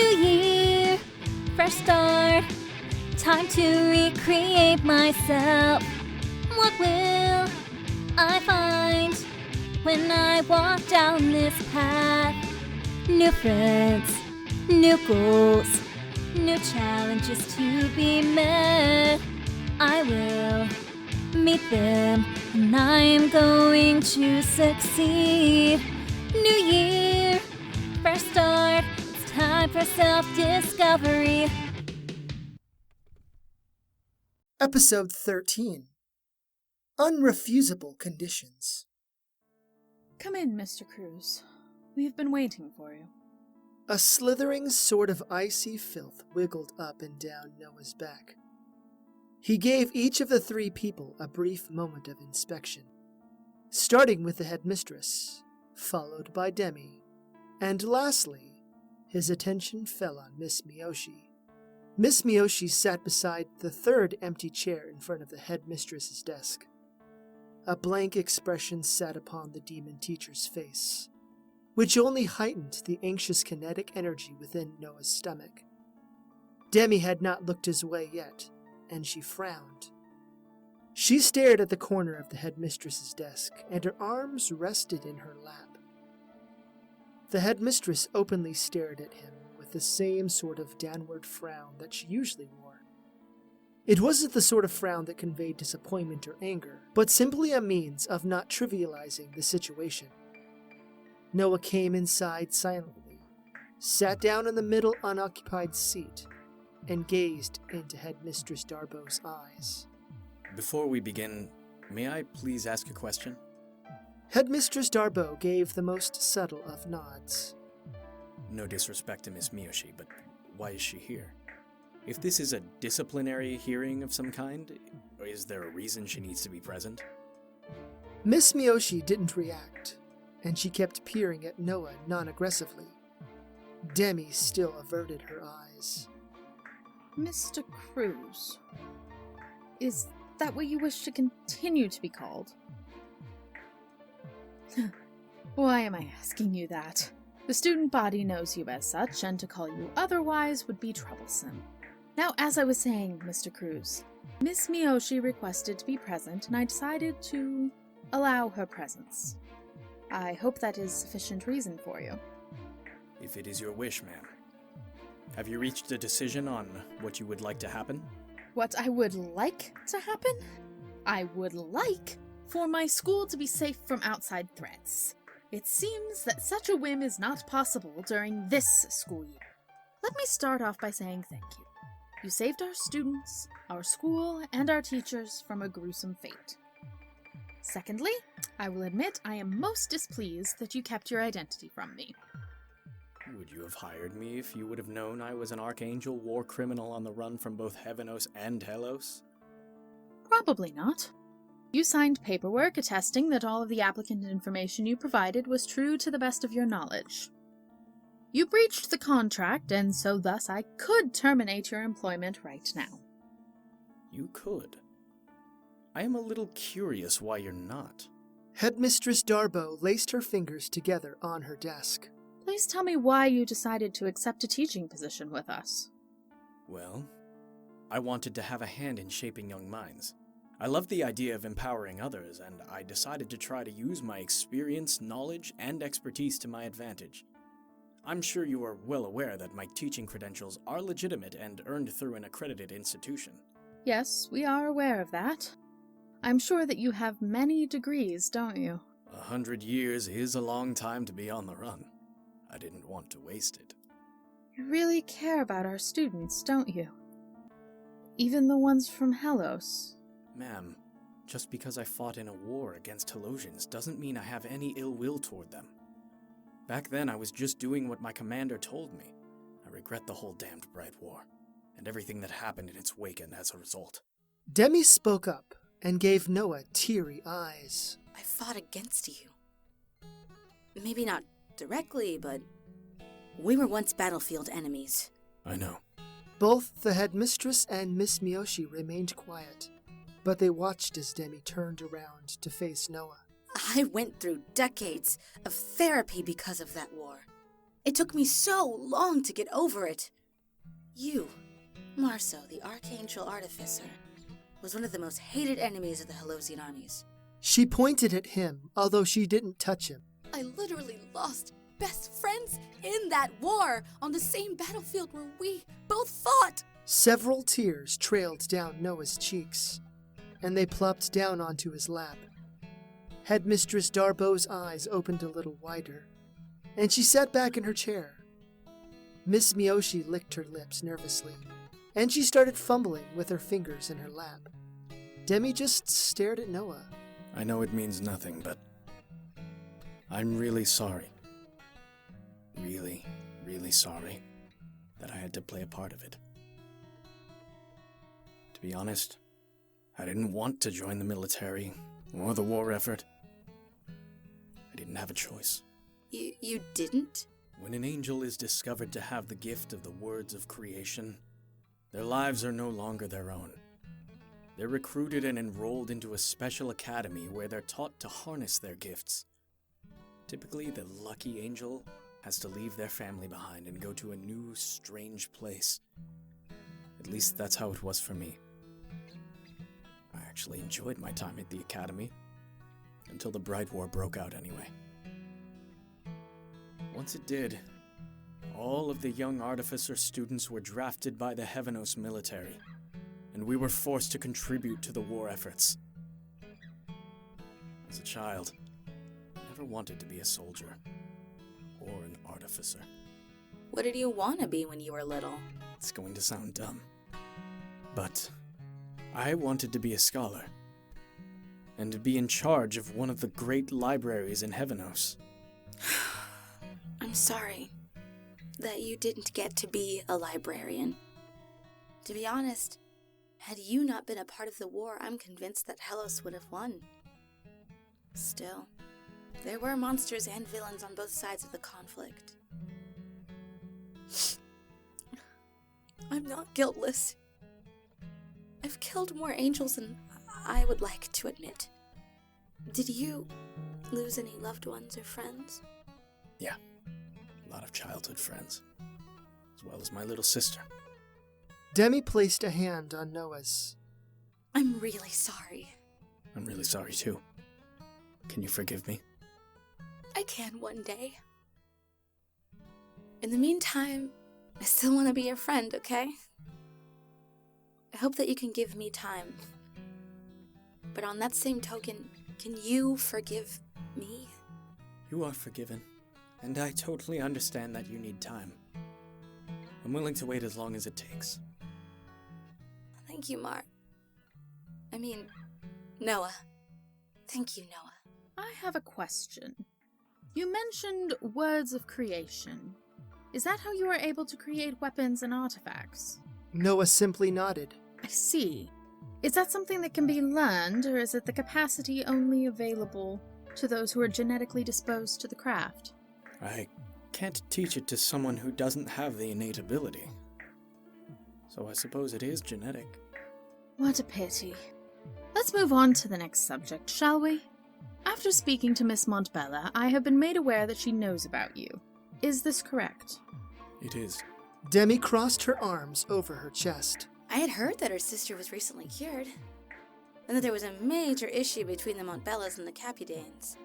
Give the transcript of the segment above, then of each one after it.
New year, fresh start, time to recreate myself. What will I find when I walk down this path? New friends, new goals, new challenges to be met. I will meet them, and I am going to succeed. New year, fresh start, it's time for self-discovery. Episode 13. Unrefusable Conditions. Come in, Mr. Cruz. We've been waiting for you. A slithering sort of icy filth wiggled up and down Noah's back. He gave each of the three people a brief moment of inspection, starting with the headmistress, followed by Demi, and lastly, his attention fell on Miss Miyoshi. Miss Miyoshi sat beside the third empty chair in front of the headmistress's desk. A blank expression sat upon the demon teacher's face, which only heightened the anxious kinetic energy within Noah's stomach. Demi had not looked his way yet, and she frowned. She stared at the corner of the headmistress's desk, and her arms rested in her lap. The headmistress openly stared at him with the same sort of downward frown that she usually wore. It wasn't the sort of frown that conveyed disappointment or anger, but simply a means of not trivializing the situation. Noah came inside silently, sat down in the middle unoccupied seat, and gazed into Headmistress Darboux's eyes. Before we begin, may I please ask a question? Headmistress Darboux gave the most subtle of nods. No disrespect to Miss Miyoshi, but why is she here? If this is a disciplinary hearing of some kind, is there a reason she needs to be present? Miss Miyoshi didn't react, and she kept peering at Noah non-aggressively. Demi still averted her eyes. Mr. Cruz, is that what you wish to continue to be called? Why am I asking you that? The student body knows you as such, and to call you otherwise would be troublesome. Now, as I was saying, Mr. Cruz, Miss Miyoshi requested to be present, and I decided to allow her presence. I hope that is sufficient reason for you. If it is your wish, ma'am. Have you reached a decision on what you would like to happen? What I would like to happen? I would like for my school to be safe from outside threats. It seems that such a whim is not possible during this school year. Let me start off by saying thank you. You saved our students, our school, and our teachers from a gruesome fate. Secondly, I will admit I am most displeased that you kept your identity from me. Would you have hired me if you would have known I was an archangel war criminal on the run from both Heavenos and Helos? Probably not. You signed paperwork attesting that all of the applicant information you provided was true to the best of your knowledge. You breached the contract, and so thus I could terminate your employment right now. You could. I am a little curious why you're not. Headmistress Darboux laced her fingers together on her desk. Please tell me why you decided to accept a teaching position with us. Well, I wanted to have a hand in shaping young minds. I love the idea of empowering others, and I decided to try to use my experience, knowledge, and expertise to my advantage. I'm sure you are well aware that my teaching credentials are legitimate and earned through an accredited institution. Yes, we are aware of that. I'm sure that you have many degrees, don't you? 100 years is a long time to be on the run. I didn't want to waste it. You really care about our students, don't you? Even the ones from Helos. Ma'am, just because I fought in a war against Helosians doesn't mean I have any ill will toward them. Back then, I was just doing what my commander told me. I regret the whole damned Bright War, and everything that happened in its wake and as a result. Demi spoke up and gave Noah teary eyes. I fought against you. Maybe not directly, but we were once battlefield enemies. I know. Both the headmistress and Miss Miyoshi remained quiet, but they watched as Demi turned around to face Noah. I went through decades of therapy because of that war. It took me so long to get over it. You, Marso, the Archangel Artificer, was one of the most hated enemies of the Helosian armies. She pointed at him, although she didn't touch him. I literally lost best friends in that war on the same battlefield where we both fought. Several tears trailed down Noah's cheeks, and they plopped down onto his lap. Headmistress Darboux's eyes opened a little wider, and she sat back in her chair. Miss Miyoshi licked her lips nervously, and she started fumbling with her fingers in her lap. Demi just stared at Noah. I know it means nothing, but I'm really sorry. Really, really sorry that I had to play a part of it. To be honest, I didn't want to join the military or the war effort. I didn't have a choice. You didn't? When an angel is discovered to have the gift of the words of creation, their lives are no longer their own. They're recruited and enrolled into a special academy where they're taught to harness their gifts. Typically, the lucky angel has to leave their family behind and go to a new, strange place. At least that's how it was for me. I actually enjoyed my time at the academy, until the Bright War broke out anyway. Once it did, all of the young artificer students were drafted by the Heavenos military, and we were forced to contribute to the war efforts. As a child, I never wanted to be a soldier or an artificer. What did you want to be when you were little? It's going to sound dumb, but I wanted to be a scholar and to be in charge of one of the great libraries in Heavenos. I'm sorry that you didn't get to be a librarian. To be honest, had you not been a part of the war, I'm convinced that Helos would have won. Still, there were monsters and villains on both sides of the conflict. I'm not guiltless. I've killed more angels than I would like to admit. Did you lose any loved ones or friends? Yeah, a lot of childhood friends, as well as my little sister. Demi placed a hand on Noah's. I'm really sorry. I'm really sorry too. Can you forgive me? I can one day. In the meantime, I still want to be your friend, okay? I hope that you can give me time. But on that same token, can you forgive me? You are forgiven, and I totally understand that you need time. I'm willing to wait as long as it takes. Thank you, Noah. Thank you, Noah. I have a question. You mentioned words of creation. Is that how you are able to create weapons and artifacts? Noah simply nodded. I see. Is that something that can be learned, or is it the capacity only available to those who are genetically disposed to the craft? I can't teach it to someone who doesn't have the innate ability. So I suppose it is genetic. What a pity. Let's move on to the next subject, shall we? After speaking to Miss Montbella, I have been made aware that she knows about you. Is this correct? It is. Demi crossed her arms over her chest. I had heard that her sister was recently cured, and that there was a major issue between the Montbellas and the Capudanes,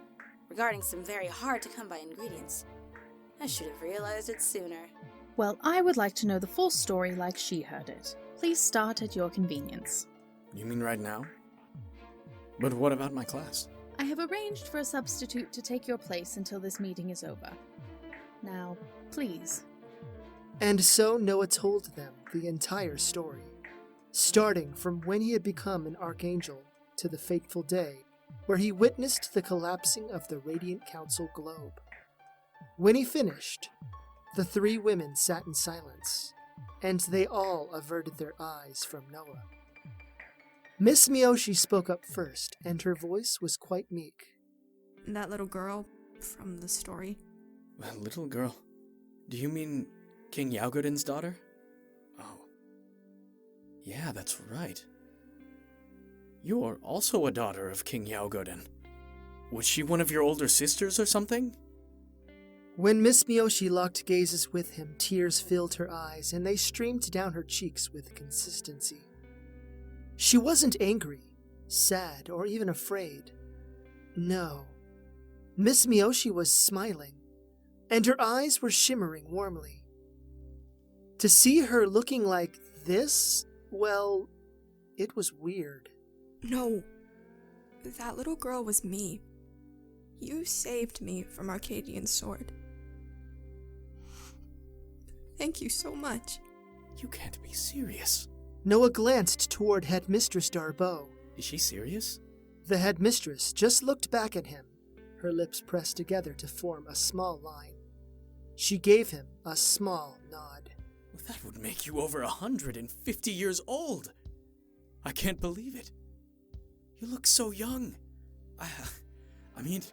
regarding some very hard-to-come-by ingredients. I should have realized it sooner. Well, I would like to know the full story like she heard it. Please start at your convenience. You mean right now? But what about my class? I have arranged for a substitute to take your place until this meeting is over. Now, please. And so Noah told them the entire story, starting from when he had become an archangel to the fateful day where he witnessed the collapsing of the Radiant Council globe. When he finished, the three women sat in silence, and they all averted their eyes from Noah. Miss Miyoshi spoke up first, and her voice was quite meek. That little girl from the story. A little girl? Do you mean King Yaogoden's daughter? Oh. Yeah, that's right. You're also a daughter of King Yaogoden. Was she one of your older sisters or something? When Miss Miyoshi locked gazes with him, tears filled her eyes, and they streamed down her cheeks with consistency. She wasn't angry, sad, or even afraid. No. Miss Miyoshi was smiling, and her eyes were shimmering warmly. To see her looking like this, well, it was weird. No, that little girl was me. You saved me from Arcadian's sword. Thank you so much. You can't be serious. Noah glanced toward Headmistress Darboux. Is she serious? The headmistress just looked back at him, her lips pressed together to form a small line. She gave him a small nod. That would make you over 150 years old. I can't believe it. You look so young. I mean,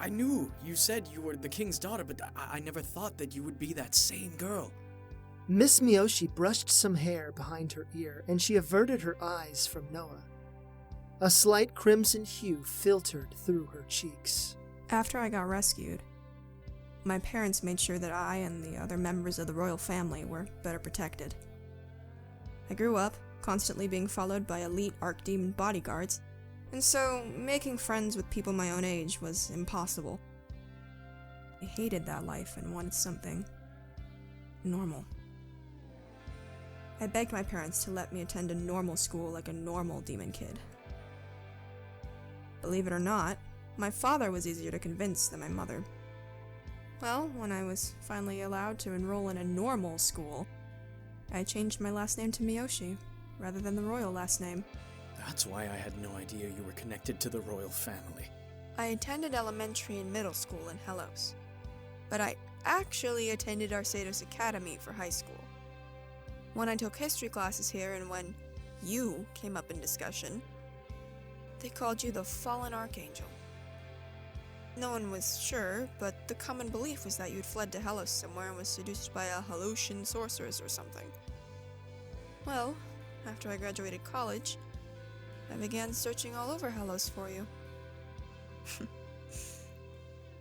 I knew you said you were the king's daughter, but I never thought that you would be that same girl. Miss Miyoshi brushed some hair behind her ear, and she averted her eyes from Noah. A slight crimson hue filtered through her cheeks. After I got rescued, my parents made sure that I and the other members of the royal family were better protected. I grew up, constantly being followed by elite archdemon bodyguards, and so making friends with people my own age was impossible. I hated that life and wanted something normal. I begged my parents to let me attend a normal school like a normal demon kid. Believe it or not, my father was easier to convince than my mother. Well, when I was finally allowed to enroll in a normal school, I changed my last name to Miyoshi, rather than the royal last name. That's why I had no idea you were connected to the royal family. I attended elementary and middle school in Helos, but I actually attended Arceados Academy for high school. When I took history classes here and when you came up in discussion, they called you the Fallen Archangel. No one was sure, but the common belief was that you'd fled to Helos somewhere and was seduced by a Helosian sorceress or something. Well, after I graduated college, I began searching all over Helos for you.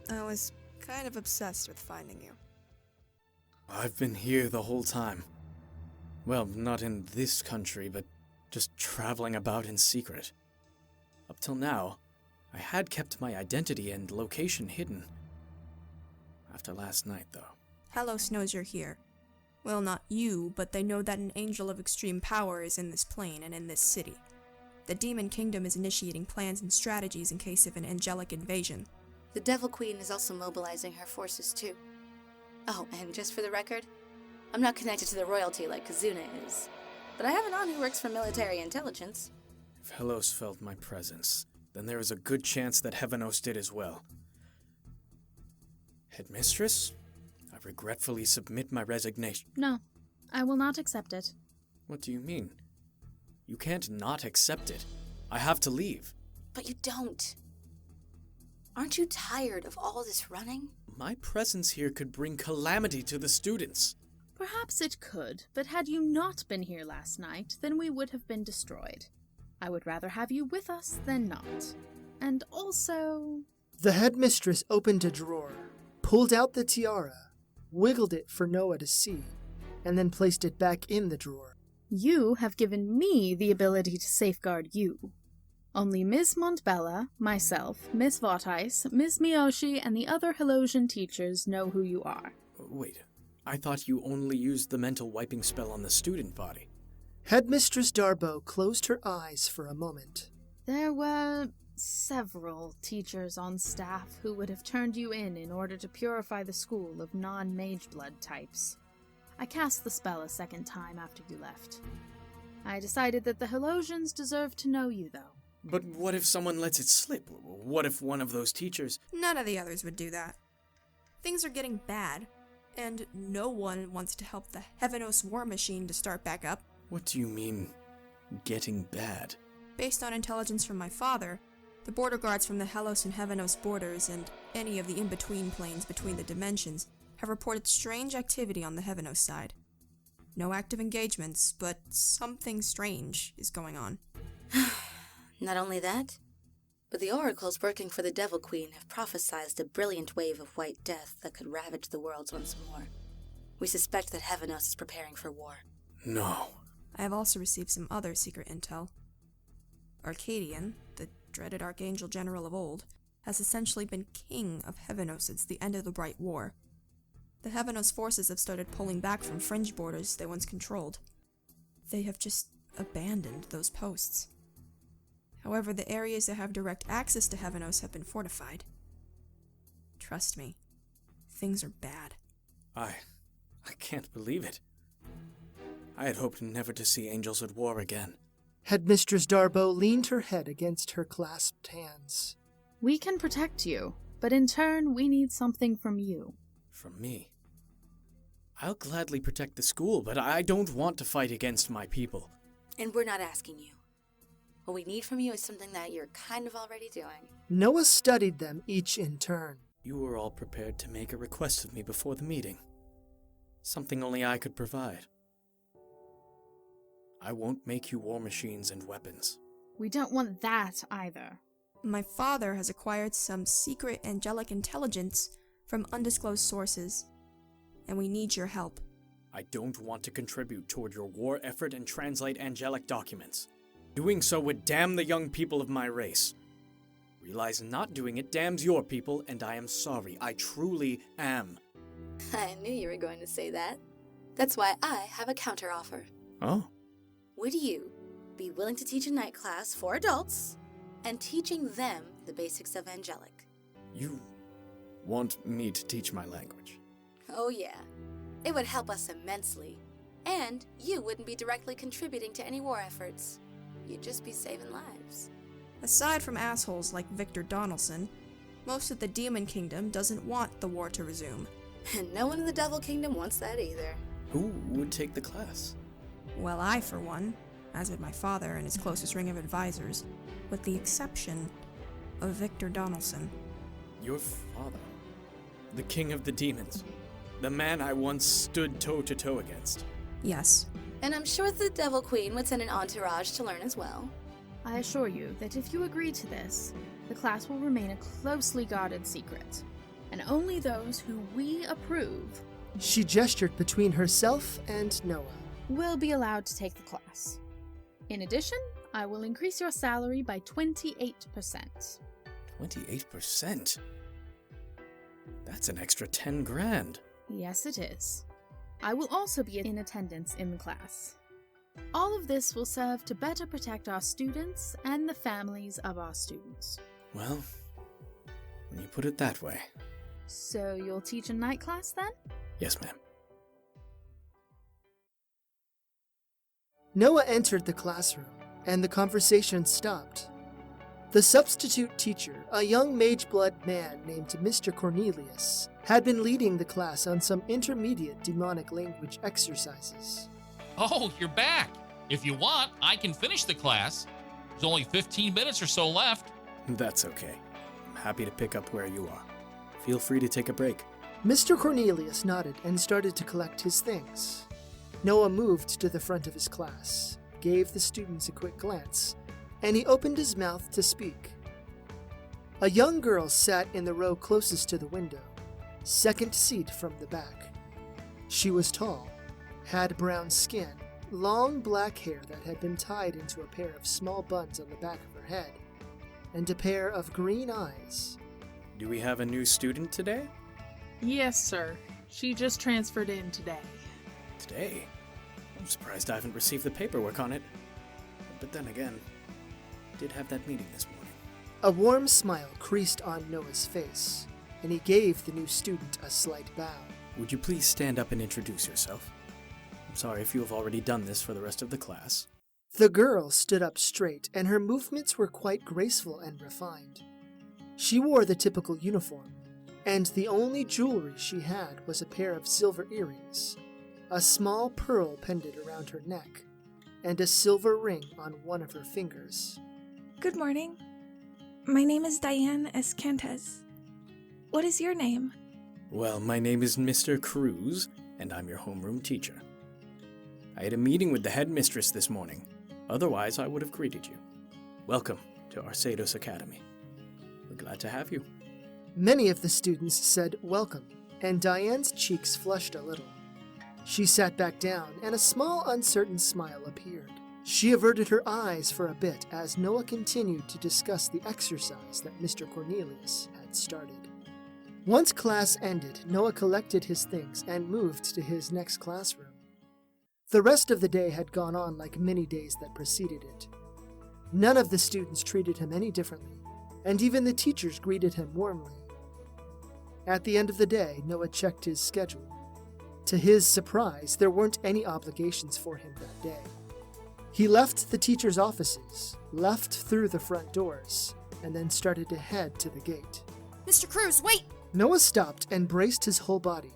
I was kind of obsessed with finding you. I've been here the whole time. Well, not in this country, but just traveling about in secret. Up till now, I had kept my identity and location hidden. After last night, though. Helos knows you're here. Well, not you, but they know that an angel of extreme power is in this plane and in this city. The Demon Kingdom is initiating plans and strategies in case of an angelic invasion. The Devil Queen is also mobilizing her forces too. Oh, and just for the record, I'm not connected to the royalty like Kazuna is. But I have an aunt who works for military intelligence. If Helos felt my presence, then there is a good chance that Heavenos did as well. Headmistress, I regretfully submit my resignation. No, I will not accept it. What do you mean? You can't not accept it. I have to leave. But you don't. Aren't you tired of all this running? My presence here could bring calamity to the students. Perhaps it could, but had you not been here last night, then we would have been destroyed. I would rather have you with us than not. And also... The headmistress opened a drawer, pulled out the tiara, wiggled it for Noah to see, and then placed it back in the drawer. You have given me the ability to safeguard you. Only Ms. Montbella, myself, Miss Vaughtice, Ms. Miyoshi, and the other Helosian teachers know who you are. Wait, I thought you only used the mental wiping spell on the student body. Headmistress Darboux closed her eyes for a moment. There were several teachers on staff who would have turned you in order to purify the school of non-mage blood types. I cast the spell a second time after you left. I decided that the Helosians deserved to know you, though. But what if someone lets it slip? What if one of those teachers... None of the others would do that. Things are getting bad, and no one wants to help the Heavenos war machine to start back up. What do you mean, getting bad? Based on intelligence from my father, the border guards from the Helos and Heavenos borders and any of the in-between planes between the dimensions have reported strange activity on the Heavenos side. No active engagements, but something strange is going on. Not only that, But the oracles working for the Devil Queen have prophesied a brilliant wave of white death that could ravage the worlds once more. We suspect that Heavenos is preparing for war. No. I have also received some other secret intel. Arcadian, the dreaded Archangel General of old, has essentially been king of Heavenos since the end of the Bright War. The Heavenos forces have started pulling back from fringe borders they once controlled. They have just abandoned those posts. However, the areas that have direct access to Heavenos have been fortified. Trust me, things are bad. I can't believe it. I had hoped never to see angels at war again. Headmistress Darboux leaned her head against her clasped hands. We can protect you, but in turn, we need something from you. From me? I'll gladly protect the school, but I don't want to fight against my people. And we're not asking you. What we need from you is something that you're kind of already doing. Noah studied them each in turn. You were all prepared to make a request of me before the meeting. Something only I could provide. I won't make you war machines and weapons. We don't want that either. My father has acquired some secret angelic intelligence from undisclosed sources, and we need your help. I don't want to contribute toward your war effort and translate angelic documents. Doing so would damn the young people of my race. Realize not doing it damns your people, and I am sorry. I truly am. I knew you were going to say that. That's why I have a counteroffer. Oh? Would you be willing to teach a night class for adults and teaching them the basics of angelic? You want me to teach my language? Oh yeah. It would help us immensely. And you wouldn't be directly contributing to any war efforts. You'd just be saving lives. Aside from assholes like Victor Donaldson, most of the Demon Kingdom doesn't want the war to resume. And no one in the Devil Kingdom wants that either. Who would take the class? Well, I, for one, as would my father and his closest ring of advisors, with the exception of Victor Donaldson. Your father? The king of the demons? The man I once stood toe-to-toe against? Yes. And I'm sure the Devil Queen would send an entourage to learn as well. I assure you that if you agree to this, the class will remain a closely guarded secret, and only those who we approve She gestured between herself and Noah. will be allowed to take the class. In addition, I will increase your salary by 28%. 28%? That's an extra 10 grand. Yes, it is. I will also be in attendance in the class. All of this will serve to better protect our students and the families of our students. Well, when you put it that way. So you'll teach a night class then? Yes, ma'am. Noah entered the classroom, and the conversation stopped. The substitute teacher, a young mage-blood man named Mr. Cornealeas, had been leading the class on some intermediate demonic language exercises. Oh, you're back. If you want, I can finish the class. There's only 15 minutes or so left. That's okay. I'm happy to pick up where you are. Feel free to take a break. Mr. Cornealeas nodded and started to collect his things. Noah moved to the front of his class, gave the students a quick glance, and he opened his mouth to speak. A young girl sat in the row closest to the window, second seat from the back. She was tall, had brown skin, long black hair that had been tied into a pair of small buns on the back of her head, and a pair of green eyes. Do we have a new student today? Yes, sir. She just transferred in today. Today? I'm surprised I haven't received the paperwork on it. But then again, I did have that meeting this morning. A warm smile creased on Noah's face, and he gave the new student a slight bow. Would you please stand up and introduce yourself? I'm sorry if you have already done this for the rest of the class. The girl stood up straight, and her movements were quite graceful and refined. She wore the typical uniform, and the only jewelry she had was a pair of silver earrings, a small pearl pendant around her neck, and a silver ring on one of her fingers. Good morning. My name is Diane Escantes. What is your name? Well, my name is Mr. Cruz, and I'm your homeroom teacher. I had a meeting with the headmistress this morning. Otherwise, I would have greeted you. Welcome to Arceados Academy. We're glad to have you. Many of the students said welcome, and Diane's cheeks flushed a little. She sat back down, and a small, uncertain smile appeared. She averted her eyes for a bit as Noah continued to discuss the exercise that Mr. Cornealeas had started. Once class ended, Noah collected his things and moved to his next classroom. The rest of the day had gone on like many days that preceded it. None of the students treated him any differently, and even the teachers greeted him warmly. At the end of the day, Noah checked his schedule. To his surprise, there weren't any obligations for him that day. He left the teachers' offices, left through the front doors, and then started to head to the gate. Mr. Cruz, wait! Noah stopped and braced his whole body.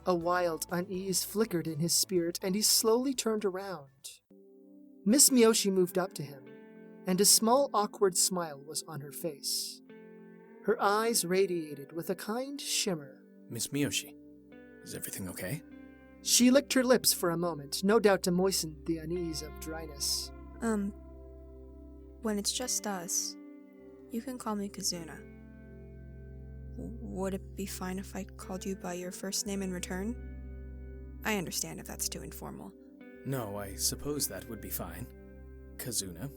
A wild unease flickered in his spirit, and he slowly turned around. Miss Miyoshi moved up to him, and a small awkward smile was on her face. Her eyes radiated with a kind shimmer. Miss Miyoshi, is everything okay? She licked her lips for a moment, no doubt to moisten the unease of dryness. When it's just us, you can call me Kazuna. Would it be fine if I called you by your first name in return? I understand if that's too informal. No, I suppose that would be fine. Kazuna.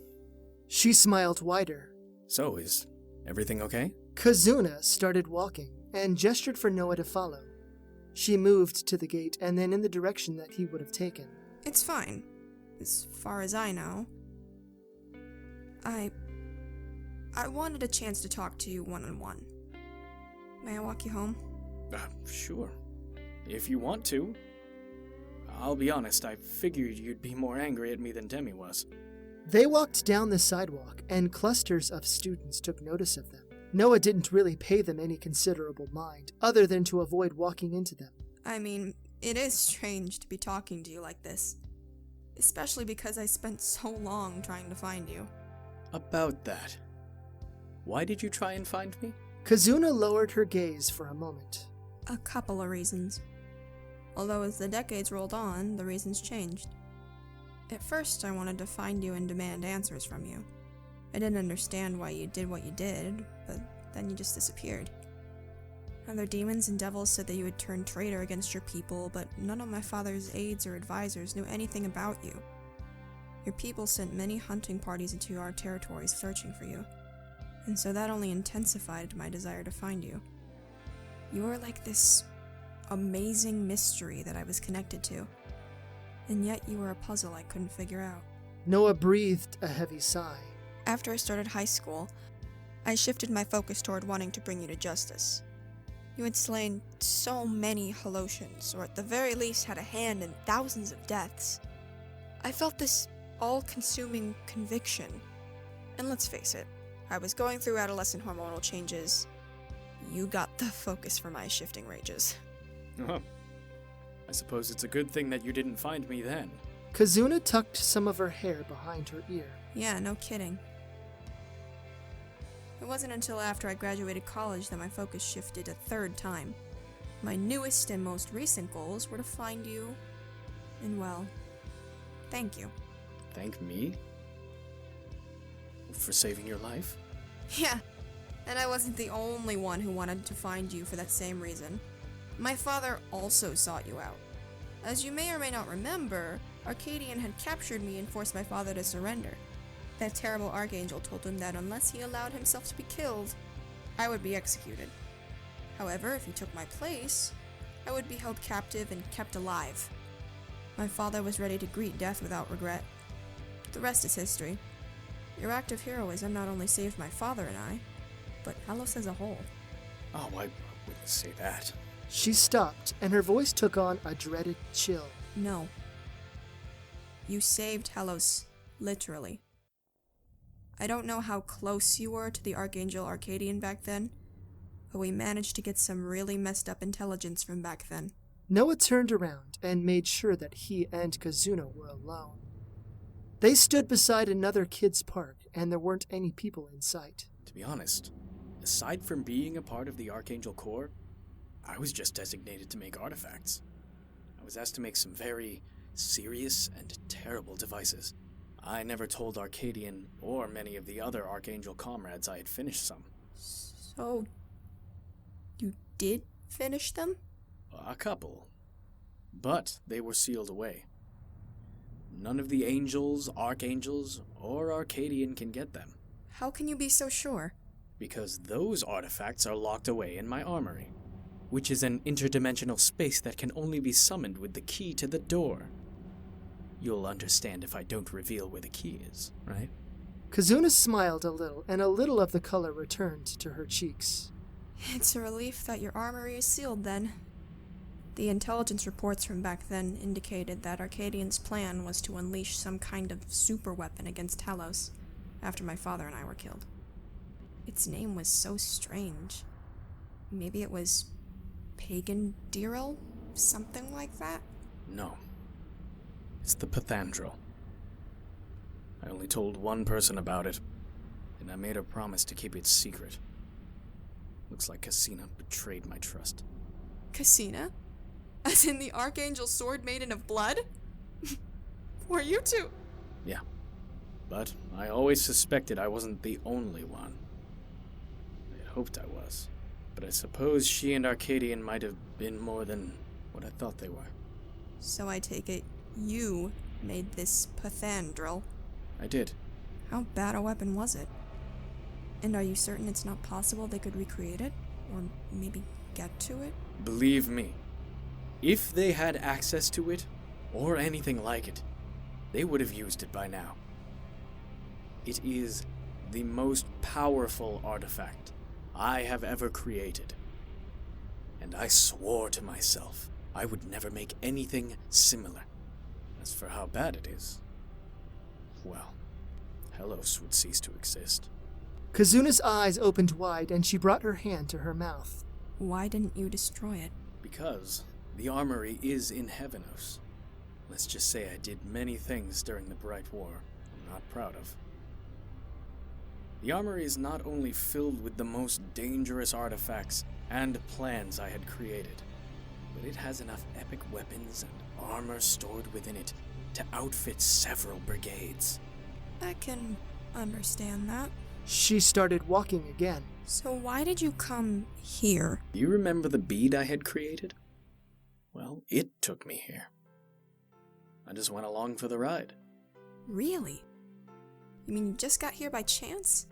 She smiled wider. So, is everything okay? Kazuna started walking and gestured for Noah to follow. She moved to the gate and then in the direction that he would have taken. It's fine. As far as I know. I wanted a chance to talk to you one-on-one. May I walk you home? Sure. If you want to. I'll be honest, I figured you'd be more angry at me than Demi was. They walked down the sidewalk, and clusters of students took notice of them. Noah didn't really pay them any considerable mind, other than to avoid walking into them. I mean, it is strange to be talking to you like this. Especially because I spent so long trying to find you. About that. Why did you try and find me? Kazuna lowered her gaze for a moment. A couple of reasons. Although as the decades rolled on, the reasons changed. At first, I wanted to find you and demand answers from you. I didn't understand why you did what you did, but then you just disappeared. Other demons and devils said that you had turned traitor against your people, but none of my father's aides or advisors knew anything about you. Your people sent many hunting parties into our territories searching for you, and so that only intensified my desire to find you. You were like this amazing mystery that I was connected to, and yet you were a puzzle I couldn't figure out. Noah breathed a heavy sigh. After I started high school, I shifted my focus toward wanting to bring you to justice. You had slain so many Holotians, or at the very least had a hand in thousands of deaths. I felt this all-consuming conviction. And let's face it, I was going through adolescent hormonal changes. You got the focus for my shifting rages. I suppose it's a good thing that you didn't find me then. Kazuna tucked some of her hair behind her ear. Yeah, no kidding. It wasn't until after I graduated college that my focus shifted a third time. My newest and most recent goals were to find you, and well, thank you. Thank me? For saving your life? Yeah, and I wasn't the only one who wanted to find you for that same reason. My father also sought you out. As you may or may not remember, Arcadian had captured me and forced my father to surrender. That terrible archangel told him that unless he allowed himself to be killed, I would be executed. However, if he took my place, I would be held captive and kept alive. My father was ready to greet death without regret. The rest is history. Your act of heroism not only saved my father and I, but Hellos as a whole. Oh, I wouldn't say that. She stopped, and her voice took on a dreaded chill. No. You saved Hellos, literally. I don't know how close you were to the Archangel Arcadian back then, but we managed to get some really messed up intelligence from back then. Noah turned around and made sure that he and Kazuna were alone. They stood beside another kid's park, and there weren't any people in sight. To be honest, aside from being a part of the Archangel Corps, I was just designated to make artifacts. I was asked to make some very serious and terrible devices. I never told Arcadian or many of the other Archangel comrades I had finished some. So, you did finish them? A couple. But they were sealed away. None of the angels, archangels, or Arcadian can get them. How can you be so sure? Because those artifacts are locked away in my armory, which is an interdimensional space that can only be summoned with the key to the door. You'll understand if I don't reveal where the key is, right? Kazuna smiled a little, and a little of the color returned to her cheeks. It's a relief that your armory is sealed, then. The intelligence reports from back then indicated that Arcadian's plan was to unleash some kind of super weapon against Talos, after my father and I were killed. Its name was so strange. Maybe it was Pagan Diril? Something like that? No. It's the Pathandrel. I only told one person about it, and I made her promise to keep it secret. Looks like Kazuna betrayed my trust. Kazuna? As in the Archangel Sword Maiden of Blood? Were you two? Yeah. But I always suspected I wasn't the only one. I had hoped I was. But I suppose she and Arcadian might have been more than what I thought they were. So I take it you made this Pathandrel. I did. How bad a weapon was it? And are you certain it's not possible they could recreate it? Or maybe get to it? Believe me, if they had access to it, or anything like it, they would have used it by now. It is the most powerful artifact I have ever created. And I swore to myself I would never make anything similar. As for how bad it is, well, Helos would cease to exist. Kazuna's eyes opened wide, and she brought her hand to her mouth. Why didn't you destroy it? Because the armory is in Heavenos. Let's just say I did many things during the Bright War I'm not proud of. The armory is not only filled with the most dangerous artifacts and plans I had created, but it has enough epic weapons and armor stored within it to outfit several brigades. I can understand that. She started walking again. So why did you come here? Do you remember the bead I had created? Well, it took me here. I just went along for the ride. Really? You mean you just got here by chance?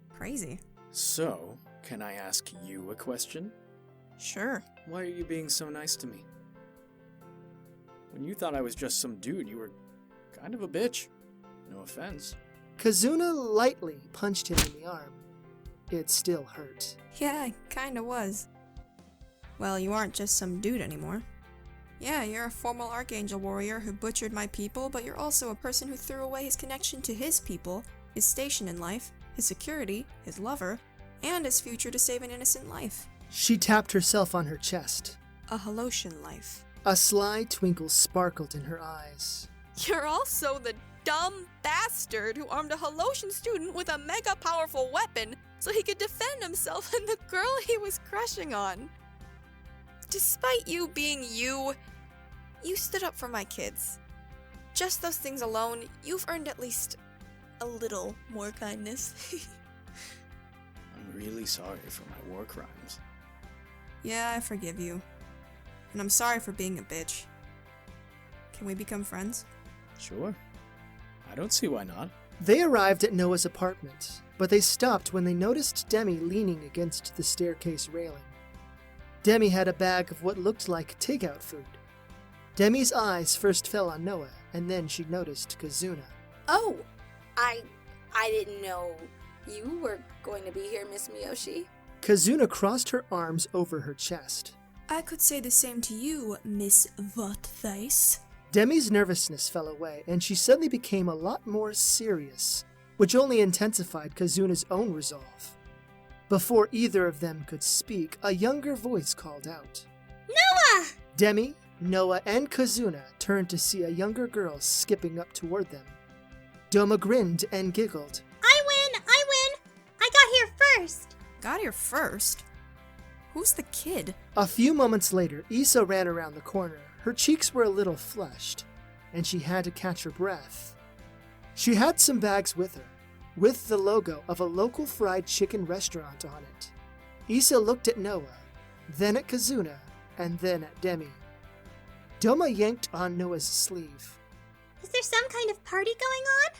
Crazy. So, can I ask you a question? Sure. Why are you being so nice to me? When you thought I was just some dude, you were kind of a bitch. No offense. Kazuna lightly punched him in the arm. It still hurt. Yeah, I kinda was. Well, you aren't just some dude anymore. Yeah, you're a formal Archangel warrior who butchered my people, but you're also a person who threw away his connection to his people, his station in life, his security, his lover, and his future to save an innocent life. She tapped herself on her chest. A Haloshan life. A sly twinkle sparkled in her eyes. You're also the dumb bastard who armed a Haloshan student with a mega powerful weapon so he could defend himself and the girl he was crushing on. Despite you being you stood up for my kids. Just those things alone, you've earned at least a little more kindness. I'm really sorry for my war crimes. Yeah, I forgive you. And I'm sorry for being a bitch. Can we become friends? Sure. I don't see why not. They arrived at Noah's apartment, but they stopped when they noticed Demi leaning against the staircase railing. Demi had a bag of what looked like takeout food. Demi's eyes first fell on Noah, and then she noticed Kazuna. Oh, I didn't know you were going to be here, Miss Miyoshi. Kazuna crossed her arms over her chest. I could say the same to you, Miss Votface. Demi's nervousness fell away, and she suddenly became a lot more serious, which only intensified Kazuna's own resolve. Before either of them could speak, a younger voice called out. Noah! Demi, Noah, and Kazuna turned to see a younger girl skipping up toward them. Doma grinned and giggled. I win! I got here first! Got here first? Who's the kid? A few moments later, Issa ran around the corner. Her cheeks were a little flushed, and she had to catch her breath. She had some bags with her. with the logo of a local fried chicken restaurant on it. Issa looked at Noah, then at Kazuna, and then at Demi. Doma yanked on Noah's sleeve. Is there some kind of party going on?